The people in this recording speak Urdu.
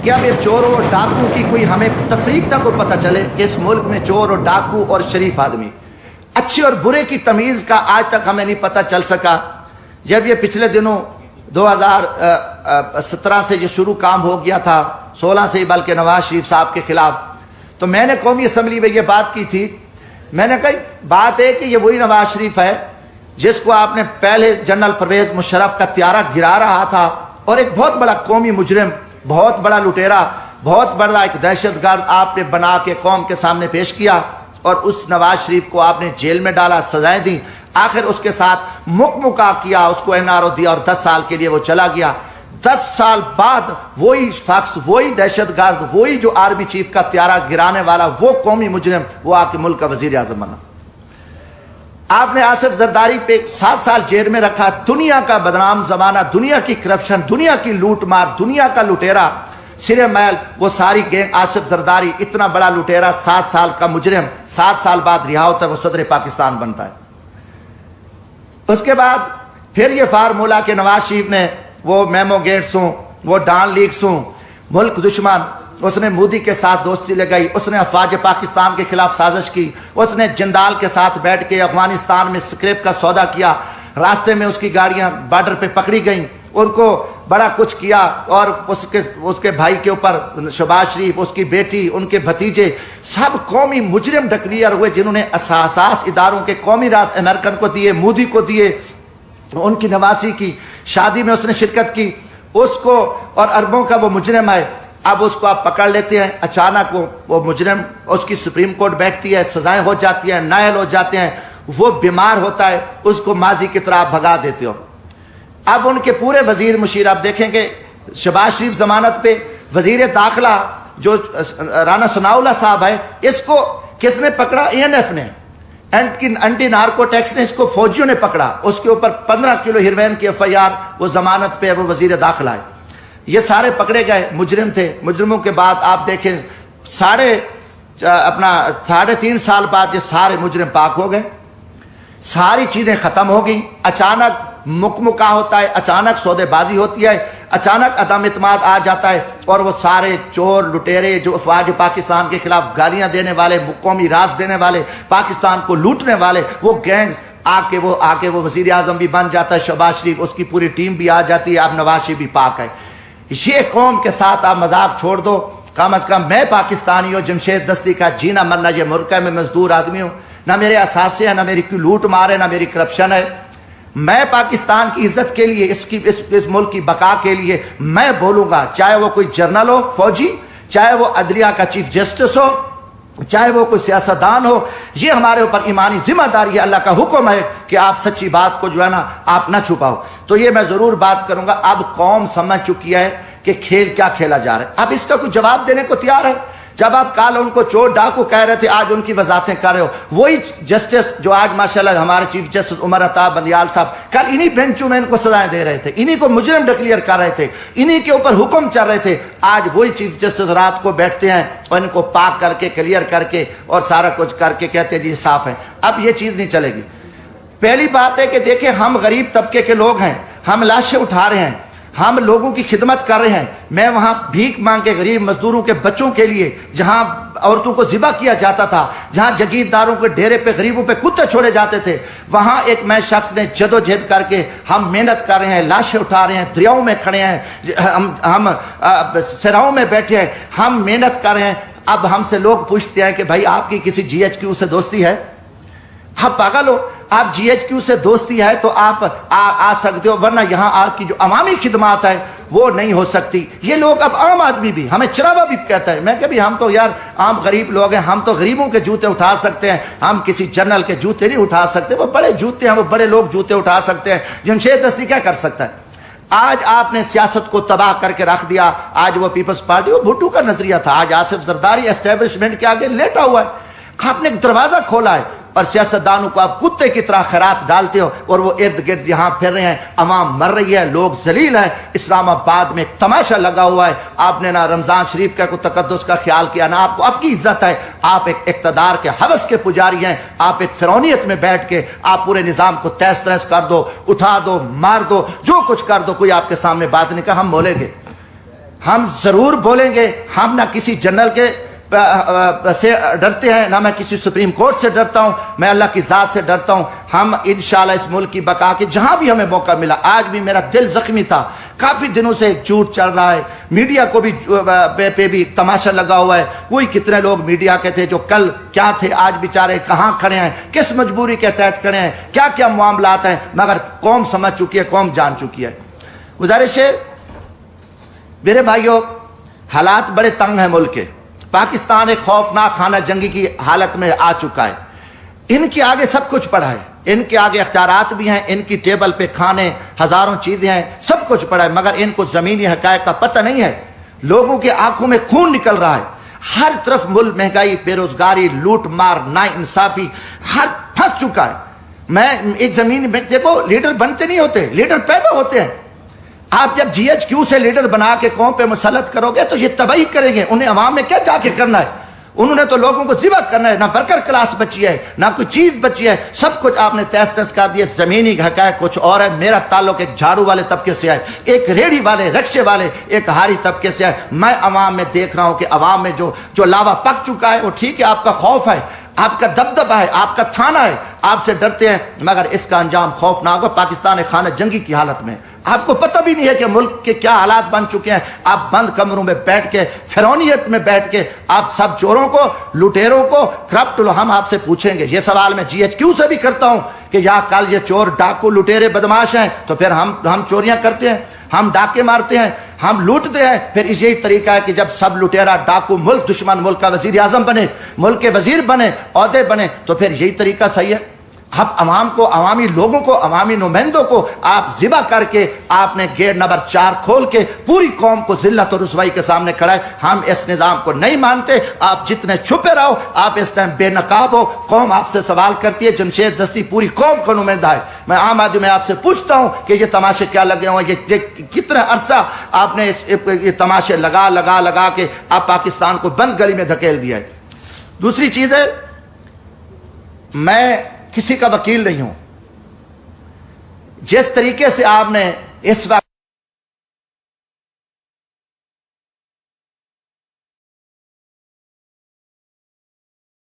کہ اب یہ چور اور ڈاکو کی کوئی ہمیں تفریق تک کو پتہ چلے کہ اس ملک میں چور اور ڈاکو اور شریف آدمی، اچھے اور برے کی تمیز کا آج تک ہمیں نہیں پتہ چل سکا۔ جب یہ پچھلے دنوں 2017 سے یہ شروع کام ہو گیا تھا، 16 سے ہی بلکہ نواز شریف صاحب کے خلاف، تو میں نے قومی اسمبلی میں یہ بات کی تھی۔ میں نے کہا بات ہے کہ یہ وہی نواز شریف ہے جس کو آپ نے پہلے جنرل پرویز مشرف کا طیارہ گرا رہا تھا، اور ایک بہت بڑا قومی مجرم، بہت بڑا لٹیرا، بہت بڑا ایک دہشت گرد آپ نے بنا کے قوم کے سامنے پیش کیا، اور اس نواز شریف کو آپ نے جیل میں ڈالا، سزائیں دیں، آخر اس کے ساتھ مکمکا کیا، اس کو NRO دیا اور 10 سال کے لیے وہ چلا گیا۔ 10 سال بعد وہی شخص، وہی دہشت گرد، وہی جو آرمی چیف کا طیارہ گرانے والا، وہ قومی مجرم، وہ آ کے ملک کا وزیر اعظم بنا۔ آپ نے آصف زرداری پہ 7 سال جیل میں رکھا، دنیا کا بدنام زمانہ، دنیا کی کرپشن، دنیا کی لوٹ مار، دنیا کا لٹیرا سرے میل، وہ ساری گینگ، آصف زرداری اتنا بڑا لٹیرا، 7 سال کا مجرم 7 سال بعد رہا ہوتا ہے، وہ صدر پاکستان بنتا ہے۔ اس کے بعد پھر یہ فارمولا کہ نواز شریف نے وہ میمو گیٹس ہوں، وہ ڈان لیکس ہوں، ملک دشمن، اس نے مودی کے ساتھ دوستی لگائی، اس نے افواج پاکستان کے خلاف سازش کی، اس نے جندال کے ساتھ بیٹھ کے افغانستان میں سکریپ کا سودا کیا، راستے میں اس کی گاڑیاں بارڈر پہ پکڑی گئیں، ان کو بڑا کچھ کیا، اور اس کے بھائی کے اوپر شہباز شریف، اس کی بیٹی، ان کے بھتیجے، سب قومی مجرم ڈکلیئر ہوئے، جنہوں نے اساس اداروں کے قومی راز امریکن کو دیے، مودی کو دیے، ان کی نواسی کی شادی میں اس نے شرکت کی، اس کو، اور اربوں کا وہ مجرم ہے۔ اب اس کو آپ پکڑ لیتے ہیں، اچانک وہ مجرم، اس کی سپریم کورٹ بیٹھتی ہے، سزائیں ہو جاتی ہیں، نائل ہو جاتے ہیں، وہ بیمار ہوتا ہے، اس کو ماضی کی طرح بھگا دیتے ہو۔ اب ان کے پورے وزیر مشیر، آپ دیکھیں کہ شہباز شریف ضمانت پہ، وزیر داخلہ جو رانا ثناء اللہ صاحب ہے، اس کو کس نے پکڑا؟ ENF نے، اینٹی نارکو ٹیکس نے، اس کو فوجیوں نے پکڑا، اس کے اوپر 15 کلو ہیروین کی FIR، وہ ضمانت پہ، وہ وزیر داخلہ ہے۔ یہ سارے پکڑے گئے، مجرم تھے۔ مجرموں کے بعد آپ دیکھیں 3.5 سال بعد یہ سارے مجرم پاک ہو گئے، ساری چیزیں ختم ہو گئیں، اچانک مکمکا ہوتا ہے، اچانک سودے بازی ہوتی ہے، اچانک عدم اعتماد آ جاتا ہے، اور وہ سارے چور لٹیرے جو افواج پاکستان کے خلاف گالیاں دینے والے، قومی راز دینے والے، پاکستان کو لوٹنے والے، وہ گینگز آ کے وہ وزیر اعظم بھی بن جاتا ہے، شہباز شریف، اس کی پوری ٹیم بھی آ جاتی ہے، اب نواز شریف بھی پاک ہے۔ یہ قوم کے ساتھ آپ مذاق چھوڑ دو، کم از کم میں پاکستانی ہوں، جمشید دستی کا جینا مرنا یہ ملک ہے، میں مزدور آدمی ہوں، نہ میرے اثاثے ہیں، نہ میری کوئی لوٹ مار ہے، نہ میری کرپشن ہے۔ میں پاکستان کی عزت کے لیے، اس ملک کی بقا کے لیے میں بولوں گا، چاہے وہ کوئی جرنل ہو، فوجی، چاہے وہ عدلیہ کا چیف جسٹس ہو، چاہے وہ کوئی سیاستدان ہو، یہ ہمارے اوپر ایمانی ذمہ داری ہے، اللہ کا حکم ہے کہ آپ سچی بات کو جو ہے نا آپ نہ چھپاؤ۔ تو یہ میں ضرور بات کروں گا۔ اب قوم سمجھ چکی ہے کہ کھیل کیا کھیلا جا رہا ہے، اب اس کا کوئی جواب دینے کو تیار ہے۔ جب آپ کل ان کو چور ڈاکو کہہ رہے تھے، آج ان کی وضاحتیں کر رہے ہو، وہی جسٹس جو آج ماشاءاللہ ہمارے چیف جسٹس عمر عطا بندیال صاحب کل انہی بینچوں میں ان کو سزائیں دے رہے تھے، انہی کو مجرم ڈکلیئر کر رہے تھے، انہی کے اوپر حکم چل رہے تھے، آج وہی چیف جسٹس رات کو بیٹھتے ہیں اور ان کو پاک کر کے، کلیئر کر کے اور سارا کچھ کر کے کہتے ہیں جی صاف ہے۔ اب یہ چیز نہیں چلے گی۔ پہلی بات ہے کہ دیکھیں، ہم غریب طبقے کے لوگ ہیں، ہم لاشیں اٹھا رہے ہیں، ہم لوگوں کی خدمت کر رہے ہیں۔ میں وہاں بھیک مانگ کے غریب مزدوروں کے بچوں کے لیے، جہاں عورتوں کو ذبح کیا جاتا تھا، جہاں جگیرداروں کے ڈیرے پہ غریبوں پہ کتے چھوڑے جاتے تھے، وہاں ایک میں شخص نے جدوجہد کر کے ہم محنت کر رہے ہیں، لاشیں اٹھا رہے ہیں، دریاؤں میں کھڑے ہیں، ہم سراؤں میں بیٹھے ہیں، ہم محنت کر رہے ہیں۔ اب ہم سے لوگ پوچھتے ہیں کہ بھائی آپ کی کسی GHQ سے دوستی ہے؟ آپ پاگل ہو؟ آپ GHQ سے دوستی ہے تو آپ آ سکتے ہو، ورنہ یہاں آپ کی جو عوامی خدمات ہے وہ نہیں ہو سکتی۔ یہ لوگ اب عام آدمی بھی ہمیں چراوا بھی کہتا ہے، میں کہ بھی ہم تو یار عام غریب لوگ ہیں، ہم تو غریبوں کے جوتے اٹھا سکتے ہیں، ہم کسی جنرل کے جوتے نہیں اٹھا سکتے، وہ بڑے جوتے ہیں، وہ بڑے لوگ جوتے اٹھا سکتے ہیں، جمشید دستی کیا کر سکتا ہے؟ آج آپ نے سیاست کو تباہ کر کے رکھ دیا۔ آج وہ پیپلز پارٹی، وہ بھٹو کا نظریہ تھا، آج آصف زرداری اسٹیبلشمنٹ کے آگے لیٹا ہوا ہے۔ آپ نے ایک دروازہ کھولا ہے اور سیاستدانوں کو آپ کتے کی طرح خیرات ڈالتے ہو، اور وہ ارد گرد یہاں پھر رہے ہیں، عوام مر رہی ہے، لوگ ذلیل ہیں۔ اسلام آباد میں ایک تماشا لگا ہوا ہے، آپ نے نہ رمضان شریف کا کوئی تقدس کا خیال کیا، نہ آپ کو آپ کی عزت ہے۔ آپ ایک اقتدار کے ہوس کے پجاری ہیں، آپ ایک فرعونیت میں بیٹھ کے آپ پورے نظام کو تہس تہس کر دو، اٹھا دو، مار دو، جو کچھ کر دو، کوئی آپ کے سامنے بات نہیں کہا، ہم بولیں گے، ہم ضرور بولیں گے، ہم نہ کسی جنرل کے سے ڈرتے ہیں، نہ میں کسی سپریم کورٹ سے ڈرتا ہوں، میں اللہ کی ذات سے ڈرتا ہوں۔ ہم انشاءاللہ اس ملک کی بقا کے جہاں بھی ہمیں موقع ملا، آج بھی میرا دل زخمی تھا، کافی دنوں سے ایک جھوٹ چل رہا ہے، میڈیا کو بھی پہ بھی تماشا لگا ہوا ہے، کوئی کتنے لوگ میڈیا کے تھے جو کل کیا تھے، آج بیچارے کہاں کھڑے ہیں، کس مجبوری کے تحت کھڑے ہیں، کیا کیا معاملات ہیں، مگر قوم سمجھ چکی ہے، قوم جان چکی ہے۔ گزارش ہے میرے بھائیوں، حالات بڑے تنگ ہیں ملک کے، پاکستان ایک خوفناک خانہ جنگی کی حالت میں آ چکا ہے، ان کے آگے سب کچھ پڑا ہے، ان کے آگے اختیارات بھی ہیں، ان کی ٹیبل پہ کھانے ہزاروں چیزیں ہیں، سب کچھ پڑا ہے، مگر ان کو زمینی حقائق کا پتہ نہیں ہے۔ لوگوں کے آنکھوں میں خون نکل رہا ہے، ہر طرف ملک مہنگائی، بے روزگاری، لوٹ مار، ناانصافی، ہر پھنس چکا ہے۔ میں ایک زمین میں دیکھو، لیڈر بنتے نہیں ہوتے، لیڈر پیدا ہوتے ہیں۔ آپ جب جی ایچ کیو سے لیڈر بنا کے قوم پہ مسلط کرو گے تو یہ تباہی کریں گے، انہیں عوام میں کیا جا کے کرنا ہے، انہوں نے تو لوگوں کو ذبح کرنا ہے، نہ ورکر کلاس بچی ہے، نہ کوئی چیز بچی ہے، سب کچھ آپ نے تہس تہس کر دیا۔ زمینی حقائق کچھ اور ہے۔ میرا تعلق ایک جھاڑو والے طبقے سے ہے، ایک ریڑھی والے، رکشے والے، ایک ہاری طبقے سے ہے۔ میں عوام میں دیکھ رہا ہوں کہ عوام میں جو لاوا پک چکا ہے، وہ ٹھیک ہے، آپ کا خوف ہے، آپ کا دبدبہ ہے، آپ کا تھانہ ہے، آپ سے ڈرتے ہیں، مگر اس کا انجام خوفناک ہوگا۔ پاکستان ایک خانہ جنگی کی حالت میں، آپ کو پتہ بھی نہیں ہے کہ ملک کے کیا حالات بن چکے ہیں۔ آپ بند کمروں میں بیٹھ کے، فرعونیت میں بیٹھ کے، آپ سب چوروں کو، لٹیروں کو، کرپٹ، ہم آپ سے پوچھیں گے، یہ سوال میں جی ایچ کیو سے بھی کرتا ہوں کہ یا کل یہ چور، ڈاکو، لٹیرے، بدماش ہیں تو پھر ہم چوریاں کرتے ہیں، ہم ڈاکے مارتے ہیں، ہم لوٹتے ہیں، پھر یہی طریقہ ہے کہ جب سب لٹیرا، ڈاکو، ملک دشمن، ملک کا وزیر اعظم بنے، ملک کے وزیر بنے، عہدے بنے، تو پھر یہی طریقہ صحیح ہے۔ اب عوام کو، عوامی لوگوں کو، عوامی نمائندوں کو آپ ذبح کر کے آپ نے گیٹ نمبر 4 کھول کے پوری قوم کو ذلت اور رسوائی کے سامنے کھڑا ہے۔ ہم اس نظام کو نہیں مانتے، آپ جتنے چھپے رہو، آپ اس ٹائم بے نقاب ہو، قوم آپ سے سوال کرتی ہے، جمشید دستی پوری قوم کو نمائندہ ہے۔ میں عام آدمی میں آپ سے پوچھتا ہوں کہ یہ تماشے کیا لگے ہوئے، یہ کتنا عرصہ آپ نے یہ تماشے لگا کے آپ پاکستان کو بند گلی میں دھکیل دیا ہے۔ دوسری چیز ہے، میں کسی کا وکیل نہیں ہوں، جس طریقے سے آپ نے اس وقت